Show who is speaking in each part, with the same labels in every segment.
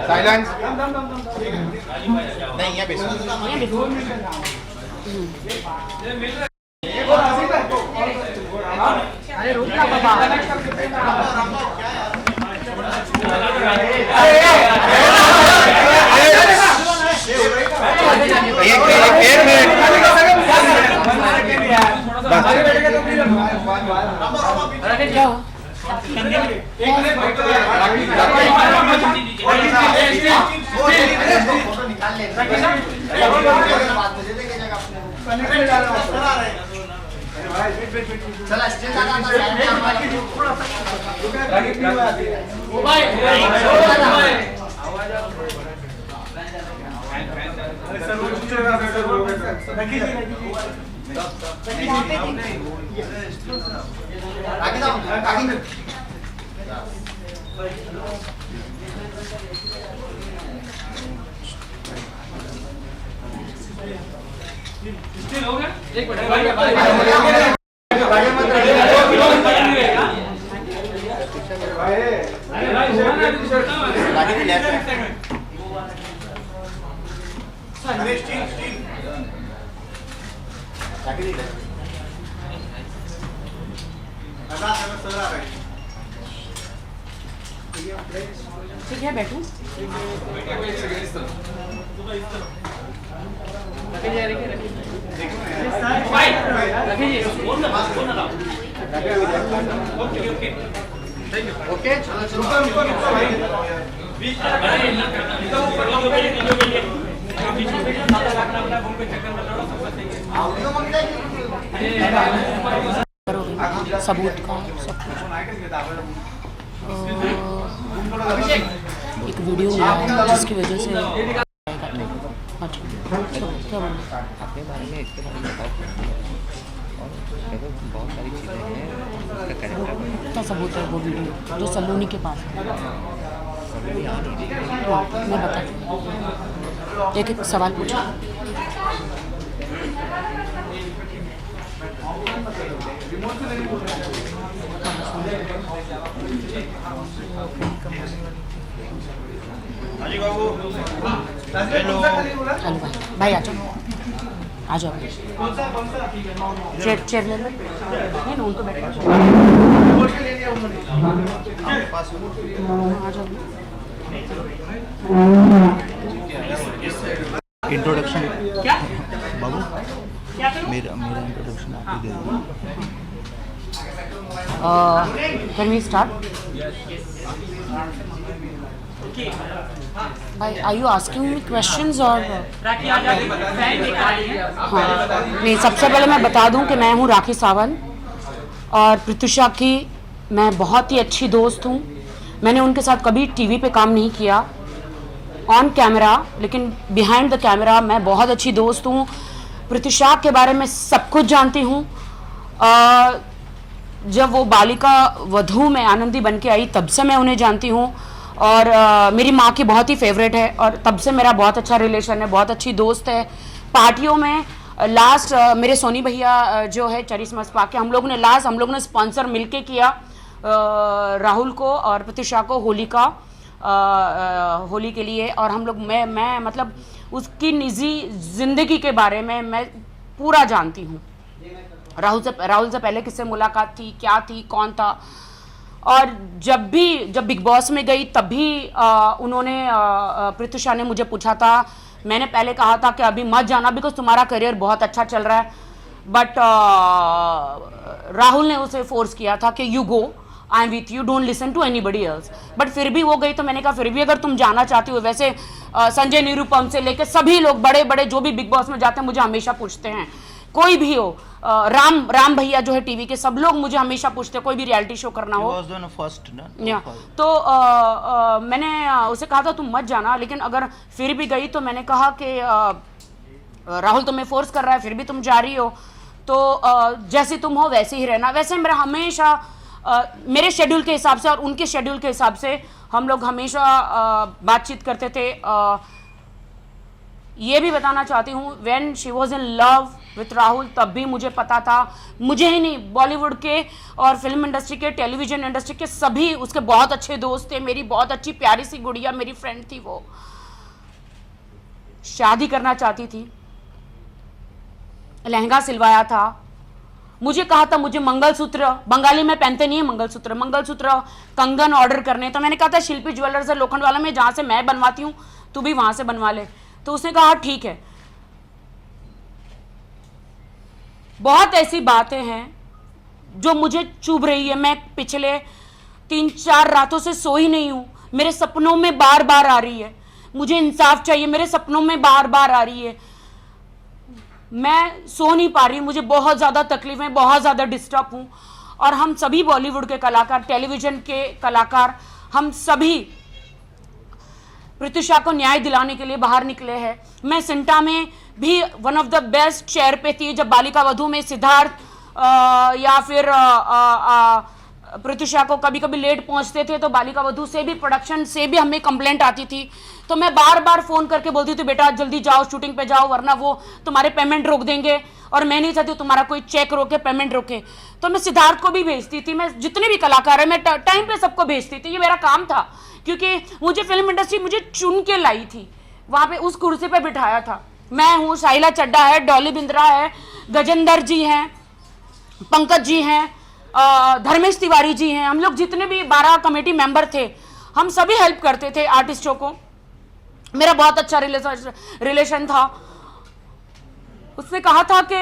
Speaker 1: Silence नहीं है बेसो
Speaker 2: अरे रुक ना बाबा
Speaker 1: एक मिनट
Speaker 2: ठीक है बैठू
Speaker 1: ओके
Speaker 2: सबूत का सब कुछ एक वीडियो मिला है जिसकी वजह से अच्छा क्या बोल
Speaker 3: अपने बारे में इसके बारे में बताओ और देखो बहुत सारी चीज़ें हैं उसका कैरेक्टर
Speaker 2: क्या सबूत है वो वीडियो जो सलोनी के पास है
Speaker 3: समझ आ नहीं रही
Speaker 2: हाँ मैं बताती हूँ एक एक सवाल पूछो हेलो भाई आ जाओ आ जाओ चेयर ले लो नहीं उनको बैठो आ जाओ
Speaker 3: इंट्रोडक्शन क्या बाबू मेरा इंट्रोडक्शन आप ही दे
Speaker 2: कैन वी स्टार्ट भाई are you asking me questions और हाँ नहीं सबसे पहले मैं बता दूं कि मैं हूं राखी सावंत और प्रत्युषा की मैं बहुत ही अच्छी दोस्त हूं मैंने उनके साथ कभी टीवी पे काम नहीं किया ऑन कैमरा लेकिन बिहाइंड द कैमरा मैं बहुत अच्छी दोस्त हूं प्रत्युषा के बारे में सब कुछ जानती हूं जब वो बालिका वधू में आनंदी बन के आई तब से मैं उन्हें जानती हूँ और मेरी माँ की बहुत ही फेवरेट है और तब से मेरा बहुत अच्छा रिलेशन है बहुत अच्छी दोस्त है पार्टियों में लास्ट मेरे सोनी भैया जो है चरिश्मा स्पा के हम लोगों ने स्पॉन्सर मिलके किया राहुल को और प्रत्युषा को होली के लिए और हम लोग मैं मतलब उसकी निजी जिंदगी के बारे में मैं पूरा जानती हूँ राहुल से पहले किससे मुलाकात थी क्या थी कौन था और जब बिग बॉस में गई तब भी उन्होंने प्रत्युषा ने मुझे पूछा था मैंने पहले कहा था कि अभी मत जाना बिकॉज तुम्हारा करियर बहुत अच्छा चल रहा है बट राहुल ने उसे फोर्स किया था कि you go I am with you don't listen to anybody else but फिर भी वो गई तो मैंने कहा फिर भी अगर तुम जाना चाहती हो वैसे संजय निरुपम से लेकर सभी लोग बड़े बड़े जो भी बिग बॉस में जाते हैं मुझे हमेशा पूछते हैं कोई भी हो राम भैया जो है टीवी के सब लोग मुझे हमेशा पूछते हैं कोई भी रियलिटी शो करना हो
Speaker 3: फर्स्ट ना
Speaker 2: तो मैंने उसे कहा था तुम मत जाना लेकिन अगर फिर भी गई तो मैंने कहा कि राहुल तुम्हें फोर्स कर रहा है फिर भी तुम जा रही हो तो जैसे तुम हो वैसे ही रहना वैसे मेरा हमेशा मेरे शेड्यूल के हिसाब से और उनके शेड्यूल के हिसाब से हम लोग हमेशा बातचीत करते थे ये भी बताना चाहती हूँ when she was in love with Rahul, तब भी मुझे पता था, मुझे ही नहीं, बॉलीवुड के और फिल्म इंडस्ट्री के, टेलीविजन इंडस्ट्री के सभी उसके बहुत अच्छे दोस्त थे। मेरी बहुत अच्छी प्यारी सी गुड़िया मेरी फ्रेंड थी, वो शादी करना चाहती थी, लहंगा सिलवाया था, मुझे कहा था मुझे मंगलसूत्र, बंगाली में पहनते नहीं है मंगलसूत्र, मंगलसूत्र कंगन ऑर्डर करने। तो मैंने कहा था शिल्पी ज्वेलर्स है लोखंड वाला में, जहां से मैं बनवाती हूँ तू भी वहां से बनवा ले। तो उसने कहा ठीक है। बहुत ऐसी बातें हैं जो मुझे चुभ रही है। मैं पिछले 3-4 रातों से सोई नहीं हूं, मेरे सपनों में बार बार आ रही है, मुझे इंसाफ चाहिए, मेरे सपनों में बार बार आ रही है, मैं सो नहीं पा रही, मुझे बहुत ज़्यादा तकलीफ है, बहुत ज़्यादा डिस्टर्ब हूँ। और हम सभी बॉलीवुड के कलाकार, टेलीविज़न के कलाकार, हम सभी प्रत्युषा को न्याय दिलाने के लिए बाहर निकले हैं। मैं सिंटा में भी one of the best chair पे थी जब बालिका वधू में सिद्धार्थ या फिर प्रत्युषा को कभी कभी लेट पहुंचते थे, तो बालिका वधू से भी, प्रोडक्शन से भी हमें कंप्लेंट आती थी। तो मैं बार बार फोन करके बोलती थी बेटा जल्दी जाओ, शूटिंग पे जाओ, वरना वो तुम्हारे पेमेंट रोक देंगे, और मैं नहीं चाहती तुम्हारा कोई चेक रोके, पेमेंट रोके। तो मैं सिद्धार्थ को भी भेजती थी, मैं जितने भी कलाकार है मैं टाइम पे सबको भेजती थी, ये मेरा काम था, क्योंकि मुझे फिल्म इंडस्ट्री मुझे चुन के लाई थी, वहां पे उस कुर्सी पे बिठाया था। मैं हूँ, साहिला चड्डा है, डॉली बिंद्रा है, गजेंद्र जी हैं, पंकज जी हैं, धर्मेश तिवारी जी हैं, हम लोग जितने भी 12 कमेटी मेंबर थे, हम सभी हेल्प करते थे आर्टिस्टों को। मेरा बहुत अच्छा रिलेशन था। उसने कहा था कि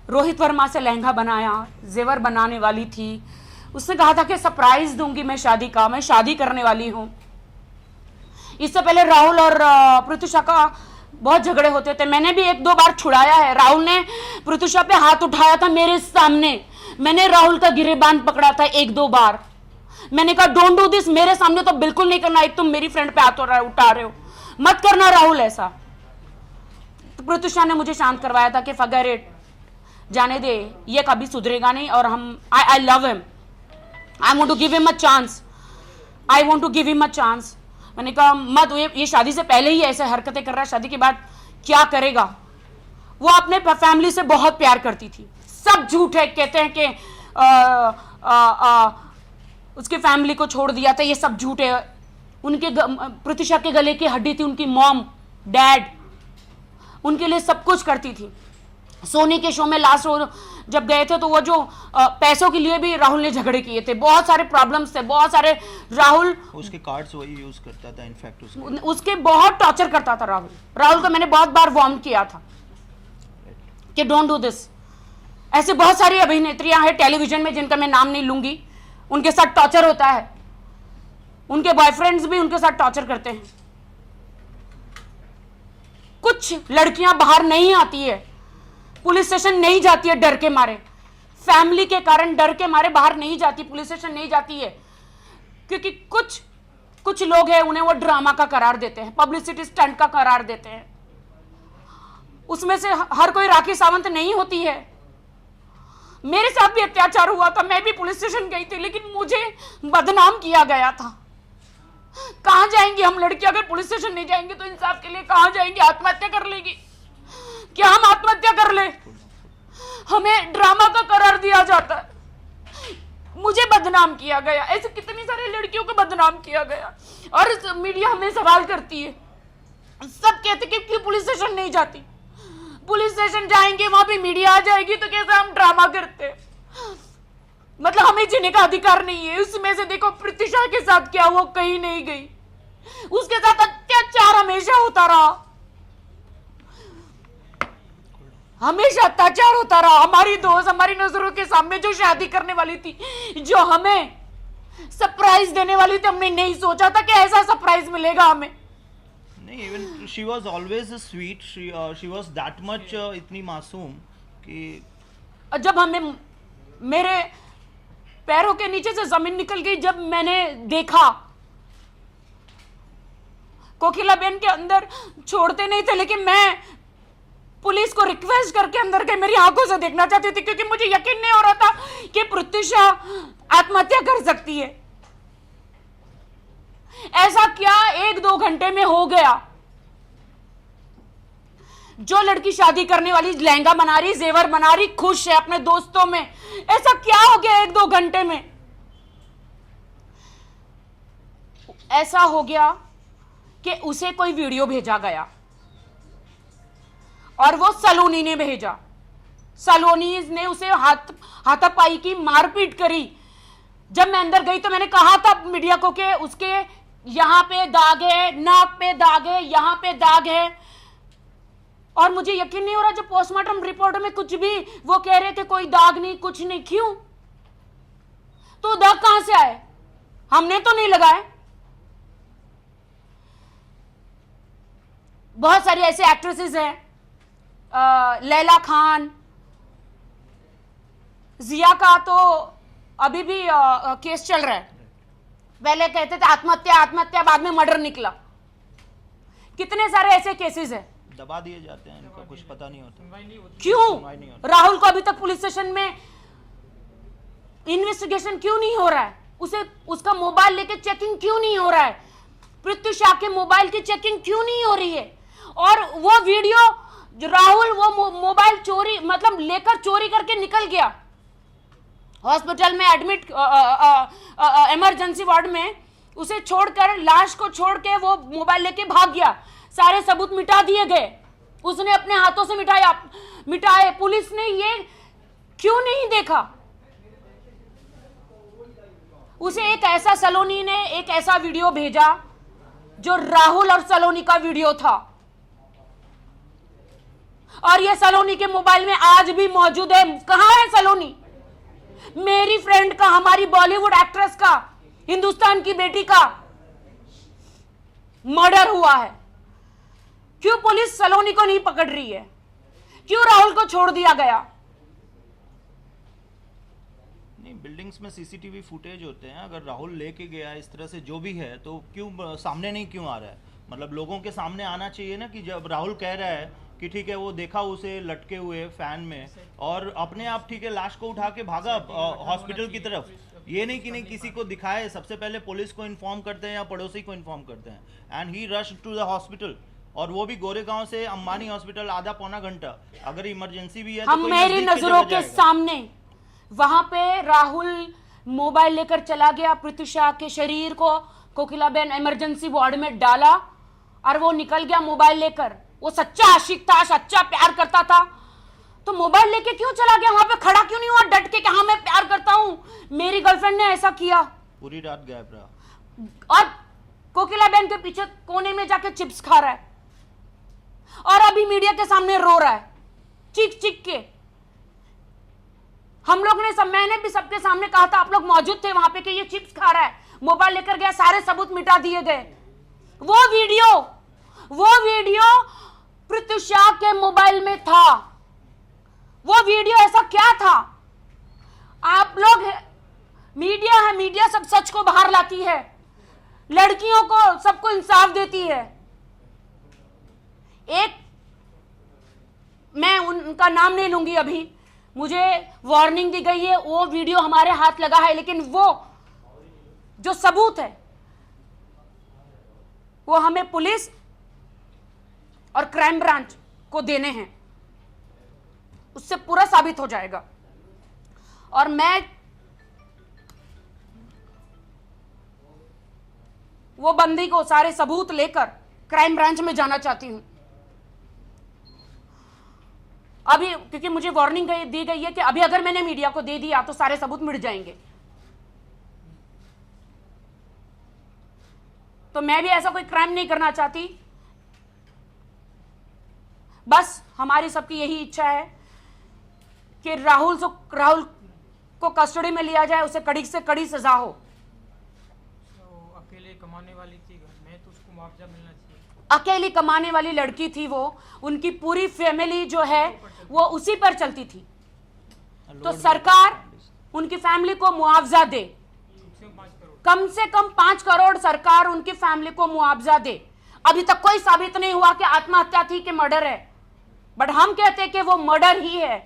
Speaker 2: रोहित वर्मा से लहंगा बनाया, जेवर बनाने वाली थी। उसने कहा था कि सरप्राइज दूंगी मैं शादी का, मैं शादी करने वाली हूं। इससे पहले राहुल और प्रत्युषा का बहुत झगड़े होते थे, मैंने भी 1-2 बार छुड़ाया है। राहुल ने प्रत्युषा पे हाथ उठाया था मेरे सामने, मैंने राहुल का गिरेबान पकड़ा था 1-2 बार। मैंने कहा डोंट डू दिस, मेरे सामने तो बिल्कुल नहीं करना, एक तुम मेरी फ्रेंड पे हाथ उठा रहे हो, मत करना राहुल ऐसा। तो प्रत्युषा ने मुझे शांत करवाया था कि फॉरगेट इट, जाने दे, ये कभी सुधरेगा नहीं, और हम I love him, I want to give him a chance, I want to give him a chance. मैंने कहा मत, ये शादी से पहले ही ऐसे हरकतें कर रहा है, शादी के बाद क्या करेगा। वो अपने फैमिली से बहुत प्यार करती थी, सब झूठ है, कहते हैं कि उसकी फैमिली को छोड़ दिया था, ये सब झूठ है। उनके प्रत्युषा के गले की हड्डी थी उनकी मॉम, डैड, उनके लिए सब कुछ करती थी। सोनी के शो में लास्ट जब गए थे तो वो जो पैसों के लिए भी राहुल ने झगड़े किए थे, बहुत सारे प्रॉब्लम्स थे, बहुत सारे। राहुल
Speaker 4: उसके कार्ड्स वही यूज करता था, इनफैक्ट
Speaker 2: उसके बहुत टॉर्चर करता था राहुल को मैंने बहुत बार वार्न किया था कि डोंट डू दिस। ऐसे बहुत सारी अभिनेत्रियां हैं टेलीविजन में जिनका मैं नाम नहीं लूंगी, उनके साथ टॉर्चर होता है, उनके बॉयफ्रेंड्स भी उनके साथ टॉर्चर करते हैं। कुछ लड़कियां बाहर नहीं आती है, पुलिस स्टेशन नहीं जाती है डर के मारे, फैमिली के कारण डर के मारे बाहर नहीं जाती, पुलिस स्टेशन नहीं जाती है, क्योंकि कुछ लोग हैं उन्हें वो ड्रामा का करार देते हैं, पब्लिसिटी स्टंट का करार देते हैं। उसमें से हर कोई राखी सावंत नहीं होती है। मेरे साथ भी अत्याचार हुआ था, मैं भी पुलिस स्टेशन गई थी, लेकिन मुझे बदनाम किया गया था। कहां जाएंगी हम लड़की, अगर पुलिस स्टेशन नहीं जाएंगे तो इंसाफ के लिए कहां जाएंगी, आत्महत्या कर लेगी क्या, हम आत्महत्या कर ले, हमें ड्रामा का करार दिया जाता है। मुझे बदनाम किया गया, ऐसे कितनी सारी लड़कियों को बदनाम किया गया, और मीडिया हमें सवाल करती है, सब कहते कि पुलिस स्टेशन नहीं जाती, पुलिस स्टेशन जाएंगे वहां पे मीडिया आ जाएगी तो कैसे हम ड्रामा करते, मतलब हमें जीने का अधिकार नहीं है। उसमें से देखो प्रत्युषा के साथ क्या हुआ, कहीं नहीं गई, उसके साथ अत्याचार हमेशा होता रहा, हमेशा अत्याचार होता रहा। हमारी दोस्त हमारी नजरों के सामने जो शादी करने वाली थी, जो हमें सरप्राइज देने वाली थी, हमने नहीं सोचा था कि ऐसा सरप्राइज मिलेगा हमें।
Speaker 4: नहीं, even she was always sweet, she was that much इतनी मासूम कि
Speaker 2: जब हमें मेरे पैरों के नीचे से जमीन निकल गई, जब मैंने देखा कोकिला बेन के अंदर छोड़ते नहीं थे, लेकिन मैं पुलिस को रिक्वेस्ट करके अंदर गई, मेरी आंखों से देखना चाहती थी, क्योंकि मुझे यकीन नहीं हो रहा था कि प्रत्युषा आत्महत्या कर सकती है। ऐसा क्या 1-2 घंटे में हो गया। जो लड़की शादी करने वाली लहंगा बना रही, जेवर बना रही, खुश है अपने दोस्तों में, ऐसा क्या हो गया 1-2 घंटे में? ऐसा हो गया कि उसे कोई वीडियो भेजा गया और वो सलोनी ने भेजा। सलोनी ने उसे हाथापाई की, मारपीट करी। जब मैं अंदर गई तो मैंने कहा था मीडिया को कि उसके यहां पे दाग है, नाक पे दाग है, यहां पे दाग है, और मुझे यकीन नहीं हो रहा। जो पोस्टमार्टम रिपोर्ट में कुछ भी वो कह रहे थे कोई दाग नहीं, कुछ नहीं। क्यों? तो दाग कहां से आए? हमने तो नहीं लगाए। बहुत सारी ऐसे एक्ट्रेसेस हैं, लैला खान, जिया का तो अभी भी केस चल रहा है। पहले कहते थे आत्महत्या आत्महत्या, बाद में मर्डर निकला। कितने सारे ऐसे केसेस हैं।
Speaker 4: दबा दिए जाते हैं, इनका कुछ पता नहीं होता।
Speaker 2: क्यों राहुल को अभी तक पुलिस स्टेशन में इन्वेस्टिगेशन क्यों नहीं हो रहा है? उसे उसका मोबाइल लेके चेकिंग क्यों नहीं हो रहा है? पृथ्वी शाह के मोबाइल की चेकिंग क्यों नहीं हो रही है? और वो वीडियो राहुल वो मोबाइल चोरी मतलब लेकर चोरी करके निकल गया, हॉस्पिटल में एडमिट, इमरजेंसी वार्ड में उसे छोड़कर, लाश को छोड़ के वो मोबाइल लेके भाग गया। सारे सबूत मिटा दिए गए, उसने अपने हाथों से मिटाए। पुलिस ने ये क्यों नहीं देखा? उसे एक ऐसा, सलोनी ने एक ऐसा वीडियो भेजा जो राहुल और सलोनी का वीडियो था, और ये सलोनी के मोबाइल में आज भी मौजूद है। कहां है सलोनी? मेरी फ्रेंड का, हमारी बॉलीवुड एक्ट्रेस का, हिंदुस्तान की बेटी का मर्डर हुआ है। क्यों पुलिस सलोनी को नहीं पकड़ रही है? क्यों राहुल को छोड़ दिया गया?
Speaker 4: नहीं, बिल्डिंग्स में सीसीटीवी फुटेज होते हैं। अगर राहुल लेके गया इस तरह से जो भी है, तो क्यों सामने नहीं क्यों आ रहा है? मतलब लोगों के सामने आना चाहिए ना, कि जब राहुल कह रहा है कि ठीक है वो देखा उसे लटके हुए फैन में, और अपने आप ठीक है लाश को उठा के भागा हॉस्पिटल की तरफ। ये नहीं कि नहीं किसी को दिखाए, सबसे पहले पुलिस को इन्फॉर्म करते हैं या पड़ोसी को इन्फॉर्म करते हैं। And he rush to the hospital, और वो भी गोरेगांव से अंबानी हॉस्पिटल आधा पौना घंटा। अगर इमरजेंसी भी है तो कोई
Speaker 2: मेरी
Speaker 4: नजदीक की
Speaker 2: नजरों
Speaker 4: जगह
Speaker 2: के
Speaker 4: जाएगा।
Speaker 2: सामने वहां पे राहुल मोबाइल लेकर चला गया, पृथ्वी शाह के शरीर को कोकिलाबेन इमरजेंसी वार्ड में डाला और वो निकल गया मोबाइल लेकर। वो सच्चा आशिक था, सच्चा प्यार करता था, तो मोबाइल लेके क्यों चला गया? वहां पे खड़ा क्यों नहीं हुआ डट के कि हाँ मैं प्यार करता हूं, मेरी गर्लफ्रेंड ने ऐसा किया?
Speaker 4: पूरी रात गायब रहा।
Speaker 2: और कोकिलाबेन के पीछे कोने में जाके चिप्स खा रहा है, और अभी मीडिया के सामने रो रहा है चीख चीख के। हम लोग ने मैंने भी सबके सामने कहा था, आप लोग मौजूद थे वहां पे, कि ये चिप्स खा रहा है, मोबाइल लेकर गया, सारे सबूत मिटा दिए गए। वो वीडियो पृथ्वी शाह के मोबाइल में था। वो वीडियो ऐसा क्या था? आप लोग, मीडिया है, मीडिया सब सच को बाहर लाती है, लड़कियों को सबको इंसाफ देती है। एक, मैं उनका नाम नहीं लूंगी अभी, मुझे वार्निंग दी गई है, वो वीडियो हमारे हाथ लगा है, लेकिन वो जो सबूत है वो हमें पुलिस और क्राइम ब्रांच को देने हैं, उससे पूरा साबित हो जाएगा। और मैं वो बंदी को सारे सबूत लेकर क्राइम ब्रांच में जाना चाहती हूं अभी, क्योंकि मुझे वार्निंग दी गई है कि अभी अगर मैंने मीडिया को दे दिया तो सारे सबूत मिट जाएंगे। तो मैं भी ऐसा कोई क्राइम नहीं करना चाहती। बस हमारी सबकी यही इच्छा है कि राहुल को कस्टडी में लिया जाए, उसे कड़ी से कड़ी सजा हो।
Speaker 5: अकेले कमाने वाली थी घर में, तो उसको मुआवजा मिलना चाहिए।
Speaker 2: अकेली कमाने वाली लड़की थी वो, उनकी पूरी फैमिली जो है वो उसी पर चलती थी। तो सरकार उनकी फैमिली को मुआवजा दे, कम से कम 5 करोड़ सरकार उनकी फैमिली को मुआवजा दे। अभी तक कोई साबित नहीं हुआ कि आत्महत्या थी कि मर्डर है, बट हम कहते हैं कि वो मर्डर ही है।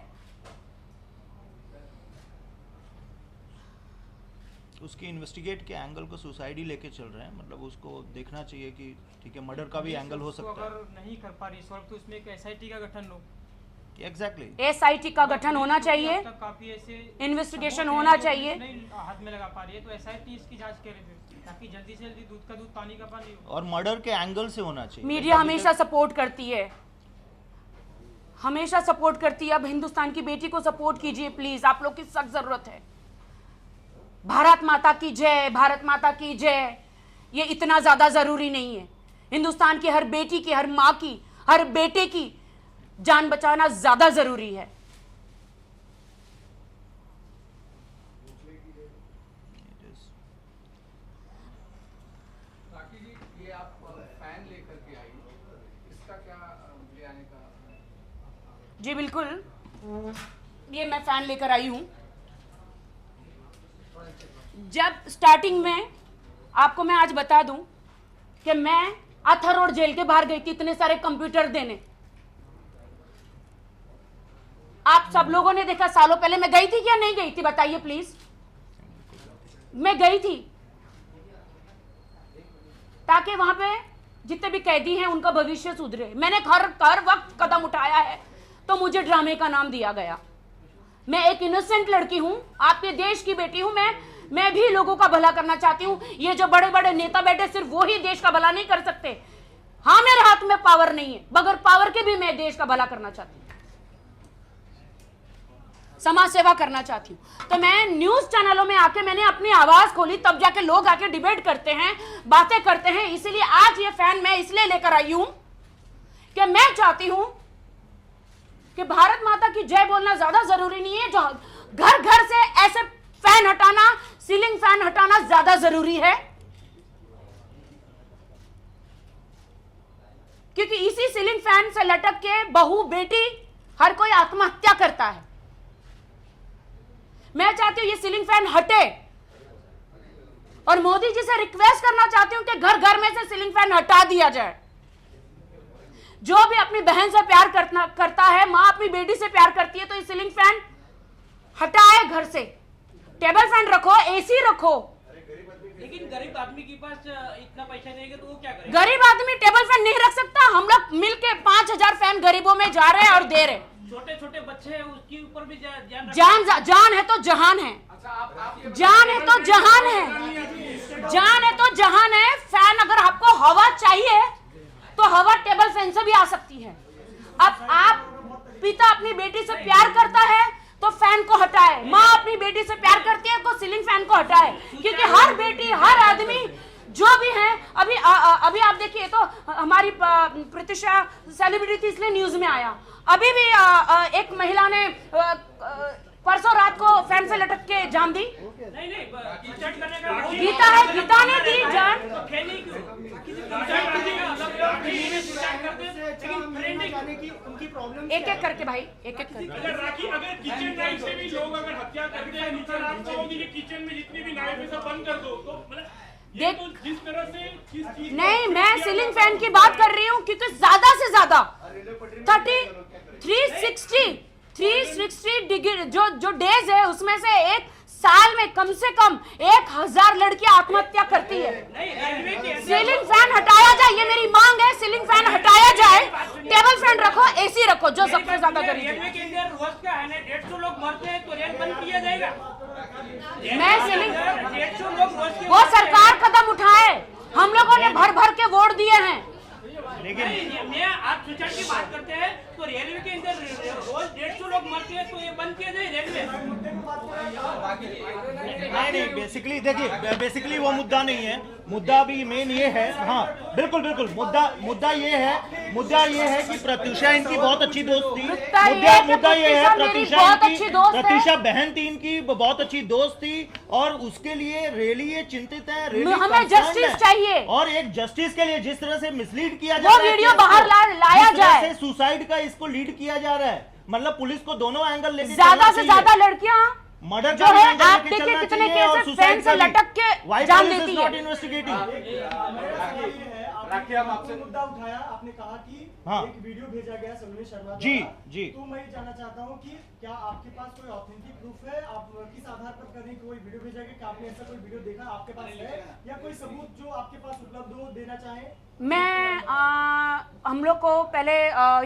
Speaker 4: उसकी इन्वेस्टिगेट के एंगल को सुसाइड ही लेके चल रहे हैं, मतलब उसको देखना चाहिए कि ठीक है मर्डर का भी एंगल हो
Speaker 5: उसको
Speaker 4: सकता है।
Speaker 5: अगर नहीं कर पा रही सॉल्व तो उसमें एक एसआईटी का गठन हो।
Speaker 4: एग्जैक्टली
Speaker 2: एसआईटी का गठन होना चाहिए,
Speaker 5: अब तक काफी ऐसे
Speaker 2: इन्वेस्टिगेशन
Speaker 5: सबूत हैं
Speaker 2: होना
Speaker 5: जो
Speaker 2: चाहिए।
Speaker 5: नहीं हाथ में लगा पा रही है, तो एसआईटी इसकी जांच करे फिर, ताकि जल्दी से जल्दी दूध का दूध पानी का पानी हो।
Speaker 4: और मर्डर के एंगल से होना चाहिए।
Speaker 2: मीडिया हमेशा सपोर्ट करती है, हमेशा सपोर्ट करती है। अब हिंदुस्तान की बेटी को सपोर्ट कीजिए प्लीज, आप लोग की सख्त जरूरत है। भारत माता की जय, भारत माता की जय, ये इतना ज्यादा जरूरी नहीं है। हिंदुस्तान की हर बेटी की, हर माँ की, हर बेटे की जान बचाना ज्यादा जरूरी है।
Speaker 1: राखी जी, ये आप फैन लेकर के आई, इसका क्या ले आने का?
Speaker 2: जी बिल्कुल, ये मैं फैन लेकर आई हूं। जब स्टार्टिंग में आपको मैं आज बता दूं कि मैं अथर रोड जेल के बाहर गई थी इतने सारे कंप्यूटर देने। आप सब लोगों ने देखा, सालों पहले मैं गई थी क्या नहीं गई थी, बताइए प्लीज। मैं गई थी ताकि वहां पे जितने भी कैदी हैं उनका भविष्य सुधरे। मैंने हर वक्त कदम उठाया है तो मुझे ड्रामे का नाम दिया गया। मैं एक इनोसेंट लड़की हूं, आपके देश की बेटी हूं। मैं भी लोगों का भला करना चाहती हूं। ये जो बड़े बड़े नेता बैठे सिर्फ वो ही देश का भला नहीं कर सकते। हाँ, मेरे हाथ में पावर नहीं है, बगैर पावर के भी मैं देश का भला करना चाहती हूं, समाज सेवा करना चाहती हूं। तो मैं न्यूज चैनलों में आके मैंने अपनी आवाज खोली, तब जाके लोग आके डिबेट करते हैं, बातें करते हैं। इसीलिए आज ये फैन मैं इसलिए लेकर आई हूं कि मैं चाहती हूं कि भारत माता की जय बोलना ज्यादा जरूरी नहीं है, जो घर घर से ऐसे फैन हटाना, सीलिंग फैन हटाना ज्यादा जरूरी है। क्योंकि इसी सीलिंग फैन से लटक के बहू बेटी हर कोई आत्महत्या करता है। मैं चाहती हूं ये सीलिंग फैन हटे और मोदी जी से रिक्वेस्ट करना चाहती हूं कि घर घर में से सीलिंग फैन हटा दिया जाए। जो भी अपनी बहन से प्यार करता है, मां अपनी बेटी से प्यार करती है, तो ये सीलिंग फैन हटाए घर से। टेबल फैन रखो, एसी रखो।
Speaker 5: लेकिन गरीब आदमी के पास इतना पैसा नहीं है तो वो क्या करे?
Speaker 2: गरीब आदमी टेबल फैन नहीं रख सकता। हम लोग मिलके 5000 फैन गरीबों में जा रहे हैं और दे रहे।
Speaker 5: छोटे छोटे बच्चे हैं, उसके ऊपर भी
Speaker 2: जान है तो जहान है, जान है तो जहान है, जान है तो जहान है। फैन अगर आपको हवा चाहिए तो हवा टेबल फैन से भी आ सकती है। अब आप पिता अपनी बेटी से प्यार करता है तो फैन को हटाए, माँ अपनी बेटी से प्यार करती है तो सीलिंग फैन को हटाए। क्योंकि हर बेटी, हर आदमी जो भी है, अभी आप देखिए तो हमारी प्रतिशा सेलिब्रिटी इसलिए न्यूज में आया। अभी भी एक महिला ने परसों रात को फैन से लटक के जान दी।
Speaker 5: नहीं करने का
Speaker 2: गीता है, गीता ने दी जान। एक एक करके भाई, एक एक करके।
Speaker 6: अगर किचन नाइफ से भी लोग अगर हत्या करते हैं, नीचे आप कहोगे कि किचन में जितनी भी नाइफ है सब बंद कर दो, तो मतलब ये तो जिस तरह से किस चीज
Speaker 2: नहीं, मैं सीलिंग फैन की बात कर रही हूँ क्योंकि ज्यादा से ज्यादा 360 डिग्री जो डेज है उसमें से एक साल में कम से कम 1000 लड़कियां आत्महत्या करती है। सीलिंग फैन हटाया जाए, ये मेरी मांग है। सीलिंग फैन हटाया जाए, टेबल फैन रखो, एसी रखो, जो सबसे ज्यादा गरीब है।
Speaker 5: रेलवे के अंदर रोज का है ना 150 लोग मरते हैं तो रेल बंद किया जाएगा।
Speaker 2: मैं सीलिंग
Speaker 5: 150 लोग रोज के
Speaker 2: वो सरकार कदम उठाए, हम लोगों ने भर भर के वोट दिए हैं।
Speaker 4: लेकिन
Speaker 5: मैं आप सुसाइड की बात करते हैं तो रेलवे के अंदर रोज 150 लोग मरते हैं तो ये बंद किया जाए रेलवे।
Speaker 4: नहीं, बेसिकली देखिए, बेसिकली वो मुद्दा नहीं है। मुद्दा अभी मेन ये है, हाँ बिल्कुल मुद्दा ये है कि प्रत्युषा इनकी बहुत अच्छी दोस्त थी। मुद्दा ये है प्रत्युषा बहन थी इनकी, बहुत अच्छी दोस्त थी और उसके लिए रेली ये चिंतित है। रेली
Speaker 2: हमें जस्टिस चाहिए
Speaker 4: और एक जस्टिस के लिए जिस तरह से मिसलीड किया जा
Speaker 2: वो
Speaker 4: रहा है,
Speaker 2: वीडियो बाहर लाया जाए,
Speaker 4: सुसाइड का इसको लीड किया जा रहा है। मतलब पुलिस को दोनों एंगल लेके
Speaker 2: ज्यादा से ज्यादा लड़कियां
Speaker 4: मर्डर
Speaker 2: जो है, आप देखिए कितने केस फैन से लटक के जान देती है।
Speaker 7: राखी हम आपसे
Speaker 8: मुद्दा उठाया, आपने कहा कि
Speaker 4: हाँ।
Speaker 8: एक वीडियो भेजा गया सलोनी शर्मा
Speaker 4: जी,
Speaker 8: द्वारा।
Speaker 4: जी।
Speaker 8: तो मैं ये जानना चाहता हूँ कि क्या आपके पास कोई ऑथेंटिक प्रूफ है? आप किस आधार पर कर रहे हैं कि कोई वीडियो भेजा गया? क्या आपने ऐसा कोई वीडियो देखा आपके पास है, या कोई सबूत जो आपके पास उपलब्ध हो देना चाहें?
Speaker 2: हम लोग को पहले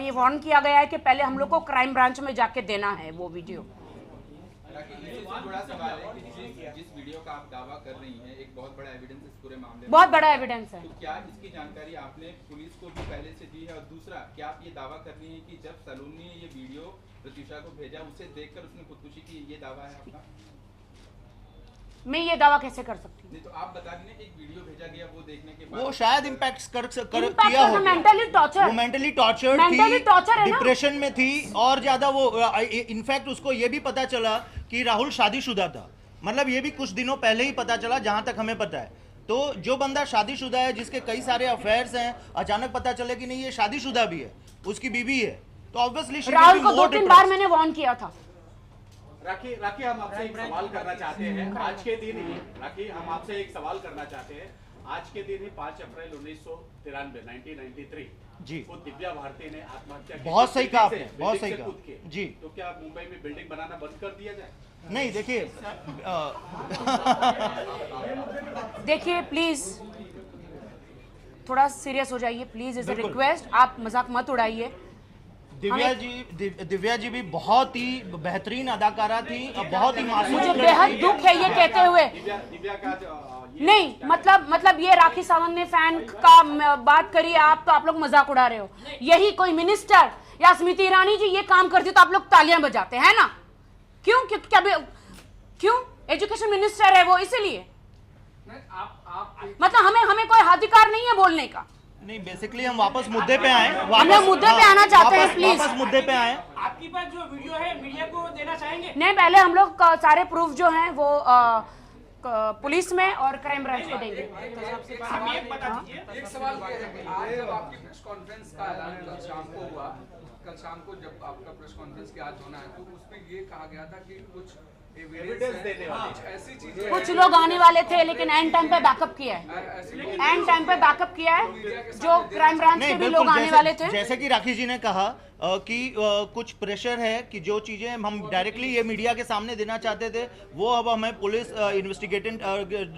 Speaker 2: ये वार्न किया गया है कि पहले हम लोग को क्राइम ब्रांच में जाके देना है वो वीडियो।
Speaker 9: इससे जुड़ा सवाल है कि जिस वीडियो का आप दावा कर रही हैं, एक बहुत बड़ा एविडेंस इस पूरे मामले में,
Speaker 2: बहुत बड़ा एविडेंस है।
Speaker 9: तो क्या इसकी जानकारी आपने पुलिस को भी पहले से दी है? और दूसरा, क्या आप ये दावा कर रही हैं कि जब सलोनी ने ये वीडियो प्रत्युषा को भेजा, उसे देखकर उसने खुदकुशी की, ये दावा है आपका?
Speaker 2: मैं ये दावा कैसे कर सकती हूँ?
Speaker 9: नहीं तो आप बता दीजिए, एक वीडियो भेजा गया, वो देखने के बाद
Speaker 4: वो शायद इम्पैक्ट
Speaker 2: Impact
Speaker 4: किया
Speaker 2: करना,
Speaker 4: हो,
Speaker 2: mentally torture।
Speaker 4: वो मेंटली टॉर्चर्ड
Speaker 2: Mentally torture है
Speaker 4: थी,
Speaker 2: ना?
Speaker 4: डिप्रेशन में थी, और ज्यादा वो इनफैक्ट उसको ये भी पता चला कि राहुल शादीशुदा था। मतलब ये भी कुछ दिनों पहले ही पता चला, जहां तक हमें पता है। तो जो बंदा शादीशुदा है, जिसके कई सारे अफेयर्स हैं, अचानक पता चले कि नहीं ये शादीशुदा भी है, उसकी बीवी है, तो ऑब्वियसली
Speaker 2: राहुल को 2-3 बार मैंने वार्न किया था।
Speaker 7: राखी हम आपसे एक सवाल करना चाहते हैं। आज के दिन ही राखी हम आपसे एक सवाल करना चाहते हैं। आज के दिन ही 5 अप्रैल 1993
Speaker 4: जी।
Speaker 7: को दिव्या भारती ने आत्महत्या की।
Speaker 4: बहुत सही कहा आपने,
Speaker 7: बिल्डिंग
Speaker 4: बहुत
Speaker 7: से
Speaker 4: सही कहा।
Speaker 7: कूद के।
Speaker 4: जी।
Speaker 7: तो क्या मुंबई में बिल्डिंग बनाना बंद कर दिया जाए?
Speaker 4: नहीं,
Speaker 2: देखिए प्लीज थोड़ा सीरियस हो जाइए प्लीज, इज अ
Speaker 4: बिल्कुल।
Speaker 2: रिक्वेस्ट। आप मजाक मत उड़ाइए।
Speaker 4: दिव्या जी भी बहुत ही बेहतरीन अदाकारा थी, और बहुत ही मासूम
Speaker 2: मुझे
Speaker 4: लड़की
Speaker 2: बेहद
Speaker 4: थी।
Speaker 2: दुख है ये कहते हुए।
Speaker 7: दिव्या का
Speaker 2: नहीं मतलब ये राखी सावंत ने फैन का बात करी, आप लोग मजाक उड़ा रहे हो। यही कोई मिनिस्टर या स्मृति ईरानी जी ये काम करती तो आप लोग तालियां बजाते हैं ना? क्यों एजुकेशन मिनिस्टर है वो, इसीलिए।
Speaker 1: नहीं, आप
Speaker 2: मतलब हमें कोई अधिकार नहीं है बोलने का।
Speaker 4: नहीं, बेसिकली हम वापस मुद्दे पे आए,
Speaker 2: हम लोग मुद्दे पे आना चाहते हैं, प्लीज।
Speaker 4: वापस मुद्दे पे आए।
Speaker 5: आपके पास जो वीडियो है मीडिया को देना चाहेंगे?
Speaker 2: नहीं, पहले हम लोग सारे प्रूफ जो हैं वो पुलिस में और क्राइम ब्रांच को देंगे।
Speaker 5: आप एक बता दीजिए।
Speaker 1: एक सवाल ये है कि आज जब आपकी प्रेस कॉन्फ्रेंस का ऐलान कल शाम को हुआ, कल शाम को जब आपका प्रेस कॉन्फ्रेंस की आज होना है, तो उसमें ये कहा गया था कि कुछ
Speaker 7: एविडेंस देने वाले,
Speaker 1: कुछ ऐसी चीजें,
Speaker 2: कुछ लोग आने वाले थे लेकिन एंड टाइम पे बैकअप किया है। एंड टाइम पे बैकअप किया है, जो क्राइम ब्रांच के भी लोग आने वाले थे।
Speaker 4: जैसे कि राखी जी ने कहा कि कुछ प्रेशर है कि जो चीजें हम डायरेक्टली ये मीडिया के सामने देना चाहते थे, वो अब हमें पुलिस इन्वेस्टिगेटिंग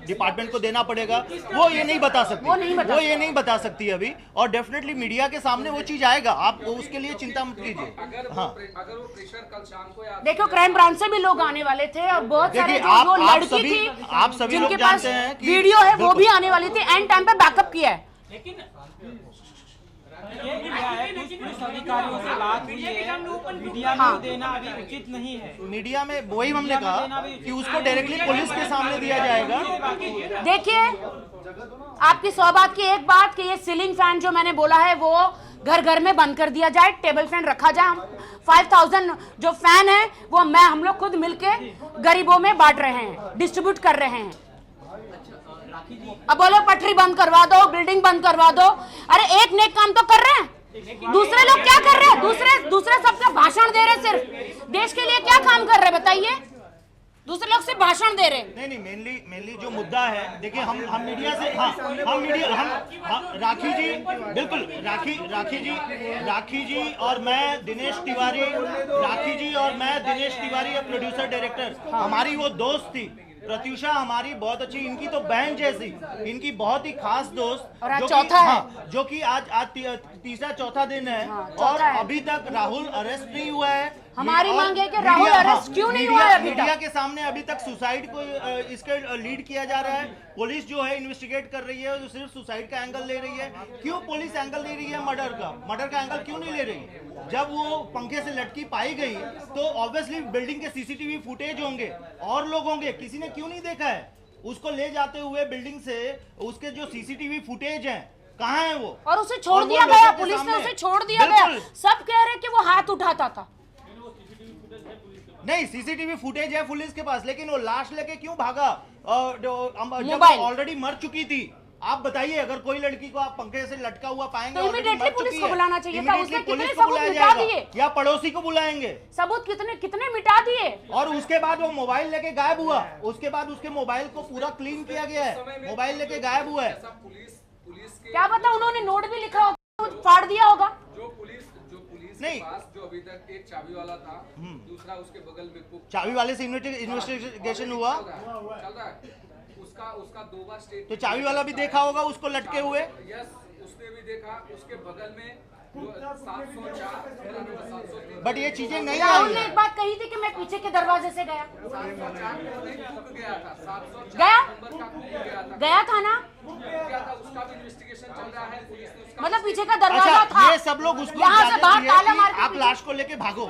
Speaker 4: डिपार्टमेंट को देना पड़ेगा। वो ये नहीं बता सकती, वो ये नहीं बता सकती अभी, और डेफिनेटली मीडिया के सामने वो चीज आएगा। आप उसके लिए चिंता मत कीजिए।
Speaker 1: अगर
Speaker 4: हाँ,
Speaker 1: वो प्रेशर कल शाम को या
Speaker 2: देखो क्राइम ब्रांच से भी लोग आने वाले थे, और बहुत सारे
Speaker 4: देखिए,
Speaker 2: जो
Speaker 4: आप
Speaker 2: लड़की
Speaker 4: सभी-
Speaker 2: थी
Speaker 4: आप सभी लोग
Speaker 2: जिनके पास
Speaker 4: जानते हैं कि
Speaker 2: वीडियो है वो
Speaker 4: बिल्कुल।
Speaker 2: भी आने वाली थी, एंड टाइम पे बैकअप किया है।
Speaker 5: लेकिन
Speaker 10: ये भी है, कुछ पुलिस अधिकारियों से बात हुई है, मीडिया
Speaker 2: हाँ।
Speaker 10: में देना अभी उचित नहीं है।
Speaker 4: मीडिया में वही हमने कहा कि उसको डायरेक्टली पुलिस के सामने दिया जाएगा।
Speaker 2: देखिए, आपकी 100 बात की एक बात कि ये सीलिंग फैन जो मैंने बोला है वो घर घर में बंद कर दिया जाए, टेबल फैन रखा जाए। 5000 जो फैन है वो हम लोग खुद मिलके गरीबों में बांट रहे हैं, डिस्ट्रीब्यूट कर रहे हैं। अब बोलो पटरी बंद करवा दो, बिल्डिंग बंद करवा दो। अरे एक नेक काम तो कर रहे हैं, दूसरे लोग क्या कर रहे हैं? दूसरे सबका भाषण दे रहे हैं। सिर्फ देश के लिए क्या काम कर रहे हैं बताइए? दूसरे लोग सिर्फ भाषण दे रहे हैं।
Speaker 4: नहीं, मेनली जो मुद्दा है, देखिए हम मीडिया से हम राखी जी, बिल्कुल राखी जी और मैं दिनेश तिवारी, प्रोड्यूसर डायरेक्टर, हमारी वो दोस्त थी प्रत्युषा, हमारी बहुत अच्छी, इनकी तो बहन जैसी, इनकी बहुत ही खास दोस्त,
Speaker 2: और आज
Speaker 4: जो
Speaker 2: चौथा है।
Speaker 4: जो कि आज तीसरा चौथा दिन है,
Speaker 2: चौथा
Speaker 4: और
Speaker 2: है।
Speaker 4: अभी तक राहुल अरेस्ट नहीं हुआ है।
Speaker 2: हमारी
Speaker 4: और
Speaker 2: मांग है कि राहुल अरेस्ट क्यों नहीं हुआ है अभी
Speaker 4: मीडिया
Speaker 2: तक?
Speaker 4: के सामने अभी तक सुसाइड को इसके लीड किया जा रहा है। पुलिस जो है इन्वेस्टिगेट कर रही है, जो सिर्फ सुसाइड का एंगल ले रही है। क्यों पुलिस एंगल ले रही है मर्डर का एंगल क्यों नहीं ले रही? जब वो पंखे से लटकी पाई गई तो ऑब्वियसली बिल्डिंग के सीसीटीवी फुटेज होंगे और लोग होंगे, किसी ने क्यों नहीं देखा है उसको ले जाते हुए बिल्डिंग से? उसके जो सीसीटीवी फुटेज हैं कहाँ है वो?
Speaker 2: और उसे छोड़
Speaker 4: वो
Speaker 2: दिया
Speaker 4: लोगों
Speaker 2: गया,
Speaker 4: के
Speaker 2: पुलिस ने
Speaker 4: सामने।
Speaker 2: उसे छोड़ दिया गया।
Speaker 4: बिल्कुल।
Speaker 2: सब कह रहे कि वो हाथ उठाता था।
Speaker 4: नहीं, सीसीटीवी फुटेज है पुलिस के पास, लेकिन वो लाश लेके क्यों भागा? जब
Speaker 2: मोबाइल।
Speaker 4: ऑलरेडी मर चुकी थी। आप बताइए, अगर कोई लड़की को आप पंखे से लटका हुआ पाएंगे,
Speaker 2: तो
Speaker 4: already
Speaker 2: immediately
Speaker 4: मर
Speaker 2: पुलिस
Speaker 4: चुकी
Speaker 2: को
Speaker 4: है।
Speaker 2: बुलाना चाहिए था।
Speaker 4: Immediately
Speaker 2: उसने कितने
Speaker 4: पुलिस को
Speaker 2: सबूत
Speaker 4: बुलाया
Speaker 2: मिटा
Speaker 4: जाएगा,
Speaker 2: दिए।
Speaker 4: या पड़ोसी को बुलाएंगे।
Speaker 2: सबूत कितने मिटा दिए।
Speaker 4: और उसके बाद वो मोबाइल लेके गायब हुआ। उसके बाद उसके मोबाइल को पूरा क्लीन किया गया है, मोबाइल लेके गायब हुआ है।
Speaker 1: पुलिस पुलिस के
Speaker 2: क्या पता उन्होंने नोट भी लिखा होगा, फाड़ दिया होगा।
Speaker 1: जो पुलिस
Speaker 4: नहीं।
Speaker 1: के पास जो अभी तक एक चाबी वाला था, दूसरा उसके बगल में कुक
Speaker 4: चाबी वाले से इन्वेस्टिगेशन हुआ,
Speaker 1: चल रहा है, उसका 2 बार स्टेट।
Speaker 4: तो चाबी वाला भी देखा होगा उसको लटके हुए।
Speaker 1: यस, उसने भी देखा, उसके बगल में 704
Speaker 4: बट ये चीजें नहीं
Speaker 2: राहुल
Speaker 4: आई
Speaker 2: ने
Speaker 4: हैं।
Speaker 2: एक बात कही थी कि मैं पीछे के दरवाजे से गया।
Speaker 1: 704 गया था, 704
Speaker 2: गया?
Speaker 1: नंबर का कुक गया था।
Speaker 2: गया था ना,
Speaker 1: क्या था, उसका भी इन्वेस्टिगेशन चल रहा है, पुलिस ने उसका
Speaker 2: मतलब पीछे का दरवाजा
Speaker 4: अच्छा,
Speaker 2: था।
Speaker 4: ये सब लोग उसको
Speaker 2: यहाँ से
Speaker 4: इजाजत
Speaker 2: बाहर
Speaker 4: दी है
Speaker 2: ताला
Speaker 4: कि
Speaker 2: मार के
Speaker 4: आप
Speaker 2: पीछे-
Speaker 4: लाश को लेके भागो,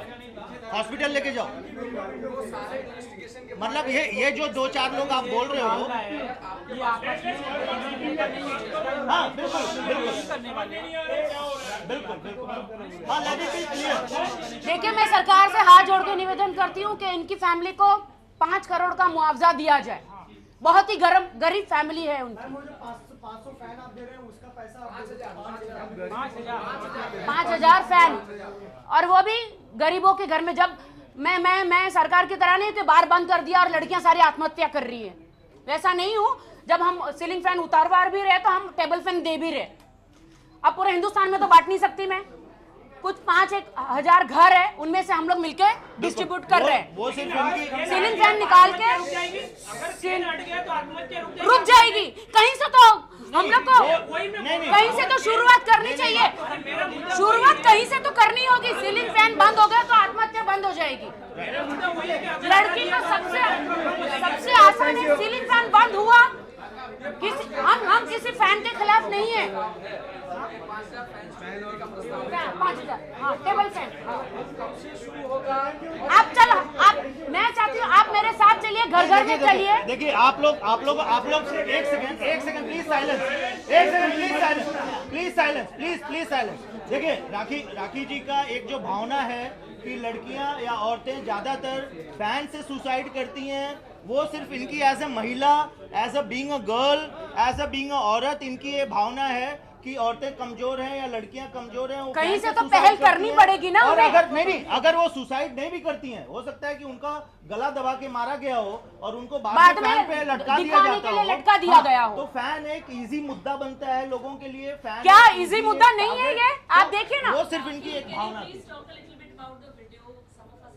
Speaker 4: हॉस्पिटल लेके जाओ।
Speaker 1: सारे इन्वेस्टिगेशन के
Speaker 4: मतलब ये जो 2-4 लोग आप बोल रहे हो,
Speaker 10: ये आपस में
Speaker 4: हाँ बिल्कुल बिल्कुल
Speaker 10: करने वाले हैं।
Speaker 4: बिल्कुल हाँ, let it be clear।
Speaker 2: देखिए, मैं सरकार से हाथ जोड़ के निवेदन करती हूँ कि इनकी फैमिली को 5 करोड़ का मुआवजा दिया जाए। बहुत ही गरीब फैमिली है उनकी।
Speaker 8: मैम, वो जो 500 फैन आप दे रहे हैं उसका पैसा आप
Speaker 2: 5,000 फैन, और वो भी गरीबों के घर में। जब मैं सरकार की तरह नहीं कि बार बंद कर दिया और लड़कियां सारी आत्महत्या कर रही है, वैसा नहीं हूं। जब हम सीलिंग फैन उतार भी रहे तो हम टेबल फैन दे भी रहे। अब पूरे हिंदुस्तान में तो बांट नहीं सकती मैं, कुछ 5,000 घर है, उनमें से हम लोग मिलके डिस्ट्रीब्यूट कर रहे हैं।
Speaker 4: वो सिर्फ उनकी
Speaker 2: सीलिंग फैन निकाल के
Speaker 5: अगर ट्रेन हट गया तो आत्महत्या
Speaker 2: रुक जाएगी। कहीं से तो हम लोग को
Speaker 4: नहीं।
Speaker 2: कहीं से तो शुरुआत करनी चाहिए, शुरुआत कहीं से तो करनी होगी। सीलिंग फैन बंद हो गया तो आत्महत्या बंद हो जाएगी। लड़की का सबसे आसान है, सीलिंग फैन बंद हुआ, हम किसी फैन के खिलाफ नहीं है। 5,000, हाँ, टेबल फैन। मैं चाहती हूँ आप मेरे साथ चलिए, घर घर में चलिए।
Speaker 4: देखिए आप लोग एक सेकंड प्लीज साइलेंस, एक सेकंड प्लीज साइलेंस। देखिए राखी जी का एक जो भावना है कि लड़कियां या औरतें ज्यादातर फैन से सुसाइड करती हैं, वो सिर्फ इनकी एज ए महिला, as a being a girl, as a being a औरत, इनकी ये भावना है कि औरतें कमजोर हैं या लड़कियां कमजोर हैं। वो
Speaker 2: कहीं
Speaker 4: फैन
Speaker 2: से तो
Speaker 4: सुसाइड
Speaker 2: पहल
Speaker 4: करती
Speaker 2: करनी
Speaker 4: हैं।
Speaker 2: पड़ेगी ना
Speaker 4: और
Speaker 2: उन्हें।
Speaker 4: अगर वो सुसाइड नहीं भी करती हैं, हो सकता है कि उनका गला दबा के मारा गया हो और उनको
Speaker 2: बाद
Speaker 4: बाद
Speaker 2: में
Speaker 4: में फैन पे लटका दिया
Speaker 2: दिखाने
Speaker 4: जाता
Speaker 2: के लिए
Speaker 4: हो।
Speaker 2: लटका दिया गया हो।
Speaker 4: तो फैन एक इजी मुद्दा बनता है लोगों के लिए। फैन
Speaker 2: क्या
Speaker 4: एक
Speaker 2: इजी
Speaker 4: easy
Speaker 2: मुद्दा
Speaker 4: एक
Speaker 2: नहीं है
Speaker 4: target।
Speaker 2: ये? आप देखिए ना।
Speaker 4: वो सिर्फ इनकी एक भावना थी।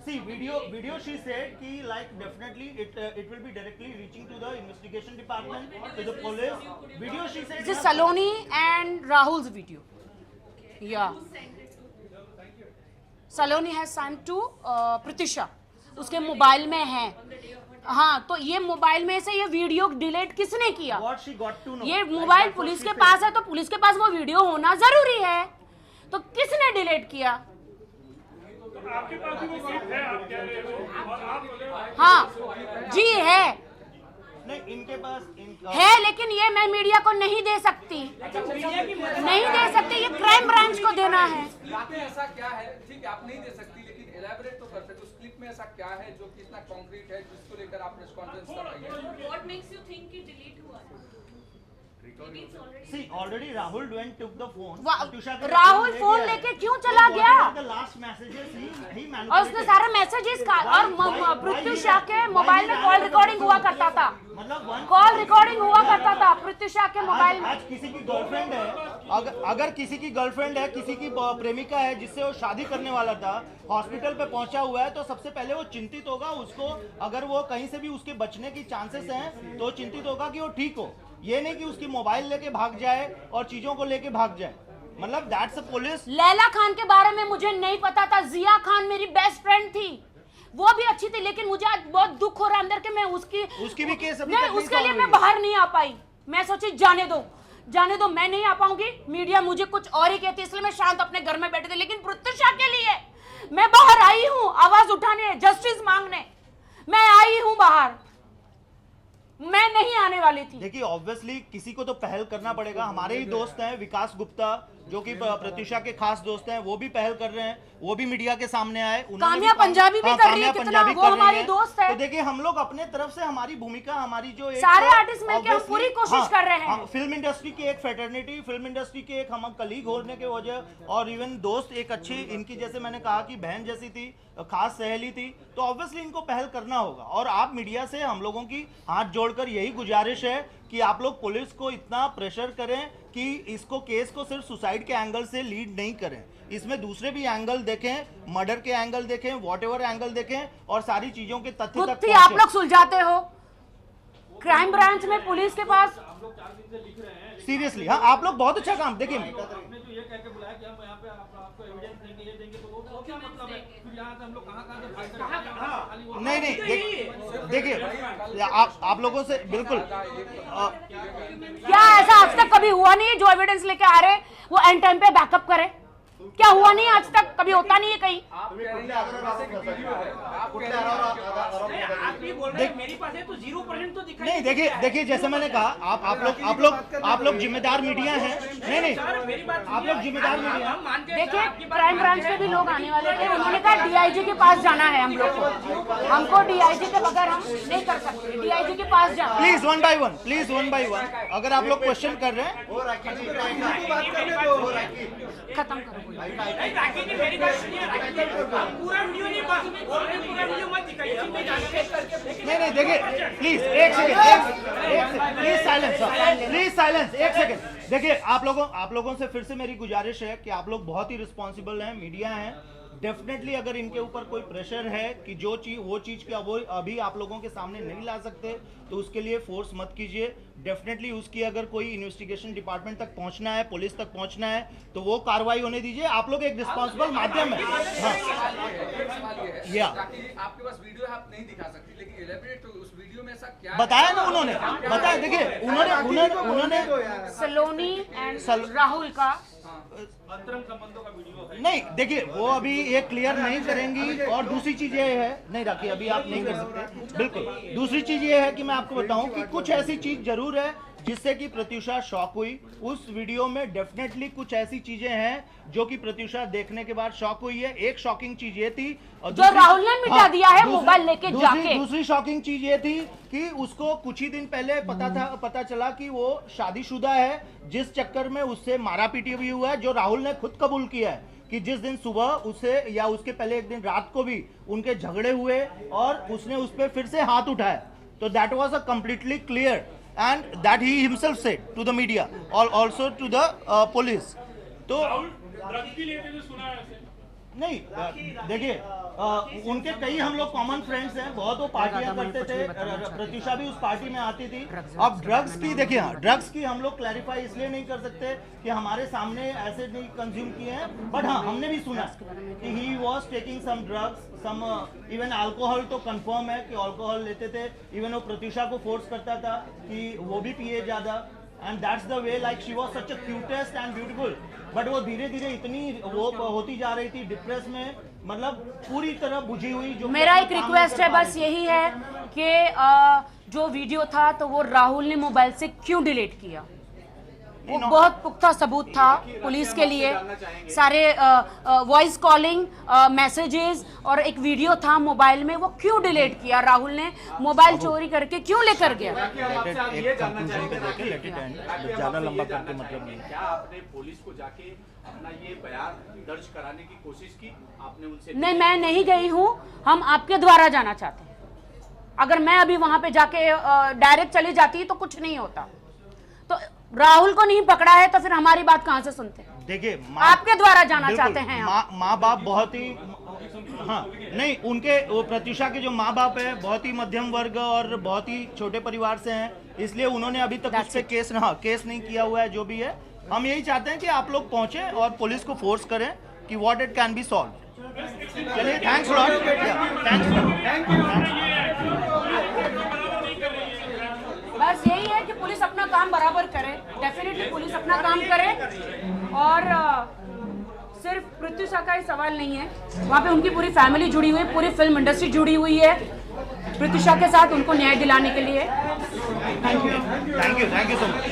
Speaker 4: See, video she said कि like definitely it will be directly reaching to the investigation department, to the police. Video she said.
Speaker 2: This is Saloni and Rahul's video. Yeah. Saloni has sent to Pratisha. उसके mobile में है। हाँ, तो ये mobile में से ये video delete किसने किया?
Speaker 4: What she got to know.
Speaker 2: ये मोबाइल पुलिस के पास है तो पुलिस के पास वो वीडियो होना जरूरी है। तो किसने डिलीट किया?
Speaker 6: आपके पास भी वो क्लिप है, आप कह रहे हो, और आप बोले हो
Speaker 2: हाँ जी है
Speaker 4: नहीं, इनके पास
Speaker 2: है, लेकिन ये मैं मीडिया को नहीं दे सकती, नहीं दे सकती। ये क्राइम ब्रांच को देना है।
Speaker 1: राखी, ऐसा क्या है, ठीक है आप नहीं दे सकती, लेकिन एलैबोरेट तो कर सकते। उस क्लिप में ऐसा क्या है जो कि इतना कॉन्क्रीट है जिसको लेकर आप प्रेस कॉन्फ्रेंस कर रही है?
Speaker 11: What makes you think कि delete हुआ है? Maybe it's already.
Speaker 4: See, already Rahul went took the phone.
Speaker 2: वा-
Speaker 4: Pratyusha के
Speaker 2: राहुल
Speaker 4: ले
Speaker 2: फोन
Speaker 4: गया है।
Speaker 2: लेके क्यों चला
Speaker 4: So
Speaker 2: गया?
Speaker 4: whatever the last messages he manipulated.
Speaker 2: और उसने सारे मैसेजेस का और प्रत्युषा के मोबाइल में कॉल रिकॉर्डिंग हुआ करता था,
Speaker 4: मतलब
Speaker 2: कॉल रिकॉर्डिंग हुआ करता था प्रत्युषा के मोबाइल में।
Speaker 4: आज किसी की गर्लफ्रेंड है, अगर किसी की गर्लफ्रेंड है, किसी की प्रेमिका है जिससे वो शादी करने वाला था, हॉस्पिटल पे पहुंचा हुआ है, तो सबसे पहले वो चिंतित होगा। उसको अगर वो कहीं से भी उसके बचने की चांसेस हैं तो चिंतित होगा कि वो ठीक हो। ये नहीं कि उसकी मोबाइल लेके भाग जाए और चीजों को लेके भाग जाए। मतलब that's a police.
Speaker 2: Laila Khan के बारे में मुझे नहीं पता था। जिया खान मेरी बेस्ट फ्रेंड थी, वो भी अच्छी थी, लेकिन मुझे आज बहुत दुख हो रहा है अंदर के मैं उसकी
Speaker 4: भी केस अभी
Speaker 2: नहीं,
Speaker 4: तक नहीं
Speaker 2: उसके लिए
Speaker 4: solve
Speaker 2: मैं
Speaker 4: हुई है।
Speaker 2: बाहर नहीं आ पाई। मैं सोची जाने दो, मैं नहीं आ पाऊंगी। मीडिया मुझे कुछ और ही कहती, इसलिए मैं शांत अपने घर में बैठे थे। लेकिन प्रत्युषा के लिए मैं बाहर आई हूँ, आवाज उठाने, जस्टिस मांगने मैं आई हूँ बाहर। मैं नहीं आने वाली थी।
Speaker 4: देखिए ऑब्वियसली किसी को तो पहल करना पड़ेगा। हमारे ही दोस्त हैं विकास गुप्ता, जो कि प्रत्युषा के खास दोस्त हैं, वो भी पहल कर रहे हैं, वो भी मीडिया के सामने आए।
Speaker 2: काम्या पंजाबी भी कर रही है, कितना वो हमारी दोस्त है।
Speaker 4: तो देखिए हम लोग अपने तरफ से हमारी भूमिका, हमारी जो एक
Speaker 2: सारे आर्टिस्ट मिलकर हम पूरी कोशिश कर रहे हैं।
Speaker 4: फिल्म इंडस्ट्री की एक फ्रेटर्निटी, फिल्म इंडस्ट्री के एक हम कलीग होने के वजह और इवन दोस्त, एक अच्छी इनकी जैसे मैंने कहा कि बहन जैसी थी, खास सहेली थी, तो ऑब्वियसली इनको पहल करना होगा। और आप मीडिया से हम लोगों की हाथ जोड़कर यही गुजारिश है कि आप लोग पुलिस को इतना प्रेशर करें कि इसको केस को सिर्फ सुसाइड के एंगल से लीड नहीं करें, इसमें दूसरे भी एंगल देखें, मर्डर के एंगल देखें, व्हाटएवर एंगल देखें और सारी चीजों के तथ्य
Speaker 2: खुद
Speaker 4: तक
Speaker 2: ही आप लोग सुलझाते हो। क्राइम ब्रांच में पुलिस के पास
Speaker 4: सीरियसली, हाँ आप लोग बहुत अच्छा काम, देखिए
Speaker 10: आपने जो ये कह के बुलाया कि हम यहाँ पे आपको एविडेंस देंगे, ये देंगे, तो वो क्या मतलब है? फिर यहाँ से हम लोग कहाँ से भाग कर
Speaker 4: नहीं, देखिए आप लोगों से बिल्कुल
Speaker 2: क्या ऐसा आज तक कभी हुआ नहीं है जो एविडेंस लेके आ रहे वो एंड टाइम पे बैकअप करे? क्या हुआ नहीं आज तक? कभी होता नहीं है कहीं।
Speaker 5: आप भी बोल रहे हैं मेरी पास है तो 0% तो दिखाई
Speaker 4: नहीं, देखिए जैसे मैंने कहा आप लोग जिम्मेदार मीडिया हैं। नहीं आप लोग जिम्मेदार मीडिया।
Speaker 2: देखिए क्राइम ब्रांच के भी लोग आने वाले थे, उन्होंने कहा डीआईजी के पास जाना है हम लोग को, हमको डीआईजी के बगैर हम नहीं कर सकते, डीआईजी के पास जाना।
Speaker 4: प्लीज वन बाय वन अगर आप लोग क्वेश्चन कर रहे हैं
Speaker 2: खत्म करो।
Speaker 5: राखी जी मेरी बात सुनिए, पूरा वीडियो नहीं, पूरा वीडियो मत दिखाइए।
Speaker 4: नहीं देखिए प्लीज एक सेकंड प्लीज साइलेंस एक सेकंड। देखिए आप लोगों से फिर से मेरी गुजारिश है कि आप लोग बहुत ही रिस्पॉन्सिबल हैं, मीडिया हैं, डेफिनेटली अगर इनके ऊपर कोई प्रेशर है कि वो चीज का वो अभी आप लोगों के सामने नहीं ला सकते तो उसके लिए फोर्स मत कीजिए। डेफिनेटली उसकी अगर कोई इन्वेस्टिगेशन डिपार्टमेंट तक पहुंचना है, पुलिस तक पहुंचना है तो वो कार्रवाई होने दीजिए। आप लोग एक रिस्पॉन्सिबल माध्यम है।
Speaker 1: आपके पास वीडियो आप नहीं दिखा सकती, लेकिन एलैबोरेट उस वीडियो में ऐसा क्या
Speaker 4: बताया ना उन्होंने, बताया। देखिए उन्होंने
Speaker 2: सलोनी एंड राहुल का
Speaker 10: अंतरंग संबंधों का वीडियो है।
Speaker 4: नहीं देखिए वो अभी ये क्लियर नहीं करेंगी। और दूसरी चीज ये है, नहीं राखी अभी आप नहीं कर सकते, बिल्कुल। दूसरी चीज ये है कि मैं आपको बताऊं कि कुछ ऐसी चीज जरूर है जिससे कि प्रत्युषा शॉक हुई। उस वीडियो में डेफिनेटली कुछ ऐसी चीजें हैं जो कि प्रत्युषा देखने के बाद शॉक हुई है। एक शॉकिंग चीज ये थी और
Speaker 2: जो राहुल ने मिटा दिया है मोबाइल लेके जाके।
Speaker 4: दूसरी शॉकिंग चीज ये थी कि उसको कुछ ही दिन पहले पता चला कि वो शादीशुदा है, जिस चक्कर में उससे मारा पीटी भी हुआ है, जो राहुल ने खुद कबूल किया है कि जिस दिन सुबह उसे या उसके पहले एक दिन रात को भी उनके झगड़े हुए और उसने उस पर फिर से हाथ उठाया। तो that was a completely clear and that he himself said to the media also to the police। तो
Speaker 6: ड्रग्स भी लेते थे सुना है ऐसे?
Speaker 4: नहीं देखिए उनके कई हम लोग कॉमन फ्रेंड्स हैं, बहुत वो पार्टियां करते थे, प्रत्युषा भी उस पार्टी में आती थी। अब ड्रग्स की देखिए, हाँ ड्रग्स की हम लोग क्लैरिफाई इसलिए नहीं कर सकते कि हमारे सामने ऐसे नहीं कंज्यूम किए हैं, बट हाँ हमने भी सुना कि he was taking some drugs, some even alcohol तो कंफर्म है कि अल्कोहल लेते थे। इवन वो प्रत्युषा को फोर्स करता था कि वो भी पिए ज्यादा, and that's the way like she was such a cutest and beautiful. But वो धीरे धीरे इतनी वो होती जा रही थी डिप्रेस में, मतलब पूरी तरह बुझी हुई। जो
Speaker 2: मेरा एक रिक्वेस्ट है बस यही है कि जो वीडियो था तो वो राहुल ने मोबाइल से क्यों डिलीट किया? वो बहुत पुख्ता सबूत था पुलिस के लिए, सारे वॉइस कॉलिंग मैसेजेस और एक वीडियो था मोबाइल में, वो क्यों डिलीट किया? राहुल ने मोबाइल चोरी करके क्यों लेकर गया?
Speaker 4: ज्यादा लंबा करके मतलब नहीं।
Speaker 7: क्या आपने पुलिस को जाके अपना ये बयान दर्ज कराने की कोशिश की? आपने उनसे?
Speaker 2: नहीं, मैं नहीं गई हूँ, हम आपके द्वारा जाना चाहते हैं। अगर मैं अभी वहां पे जाके डायरेक्ट चली जाती तो कुछ नहीं होता। तो राहुल को नहीं पकड़ा है तो फिर हमारी बात कहां से सुनते?
Speaker 4: देखिए
Speaker 2: आपके द्वारा जाना चाहते हैं।
Speaker 4: माँ बाप बहुत ही, हाँ नहीं उनके वो प्रत्युषा के जो माँ बाप है बहुत ही मध्यम वर्ग और बहुत ही छोटे परिवार से हैं, इसलिए उन्होंने अभी तक उस पर केस नहीं किया हुआ है। जो भी है हम यही चाहते हैं कि आप लोग पहुंचे और पुलिस को फोर्स करें कि what it can be solve. चलिए थैंक्स लॉट,
Speaker 2: बस यही है कि पुलिस अपना काम बराबर करे, डेफिनेटली पुलिस अपना काम करे। और सिर्फ प्रत्युषा का ही सवाल नहीं है, वहाँ पे उनकी पूरी फैमिली जुड़ी हुई है, पूरी फिल्म इंडस्ट्री जुड़ी हुई है प्रत्युषा के साथ, उनको न्याय दिलाने के लिए।
Speaker 4: Thank you so much.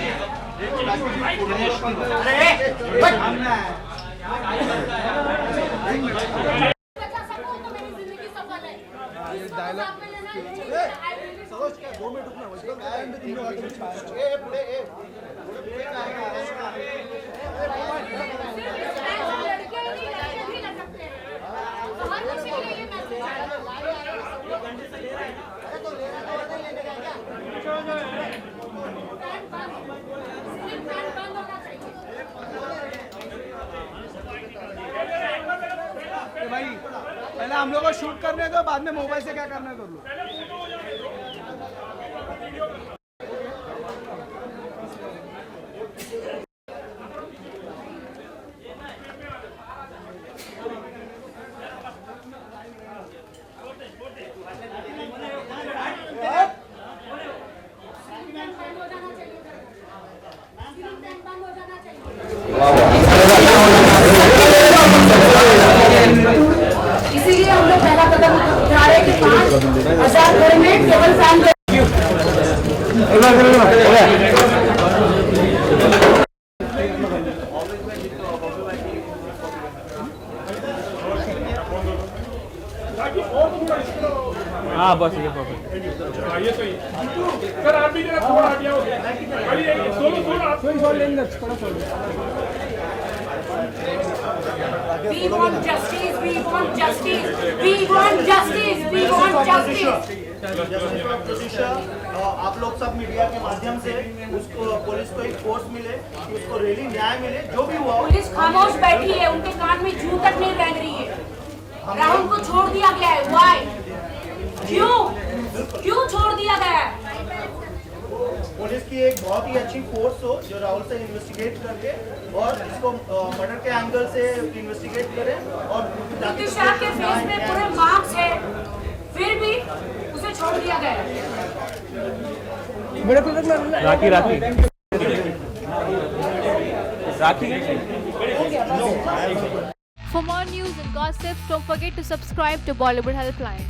Speaker 8: हम लोग को शूट करने दो, बाद में मोबाइल से क्या करना है कर लो।
Speaker 2: इसीलिए हम लोग पहला कदम उठा रहे हैं कि 5,000 घर में टेबल फैन
Speaker 6: हाँ बस ये ये तो ही सर आप भी जरा थोड़ा हटिया हो दोनों आप लेंगे थोड़ा
Speaker 2: We want justice, we want justice, we want justice, we want justice.
Speaker 10: Pratyusha, आप लोग सब मीडिया के माध्यम से उसको पुलिस को एक फोर्स मिले कि उसको रेली न्याय मिले, जो भी हुआ।
Speaker 2: पुलिस खामोश बैठी है, उनके कान में जूं तक नहीं रह रही है। राहुल को छोड़ दिया गया है, व्हाई? क्यों छोड़ दिया गया है?
Speaker 10: पुलिस की एक बहुत ही अच्छी फोर्स हो जो राहुल से इन्वेस्टिगेट करके और इसको मर्डर के एंगल से इन्वेस्टिगेट करे। और
Speaker 2: प्रत्युषा के फेस में पूरे मार्क्स है, फिर भी उसे छोड़ दिया गया है।
Speaker 6: राखी राखी राखी
Speaker 11: For more news and gossip, don't forget to subscribe to Bollywood Helpline.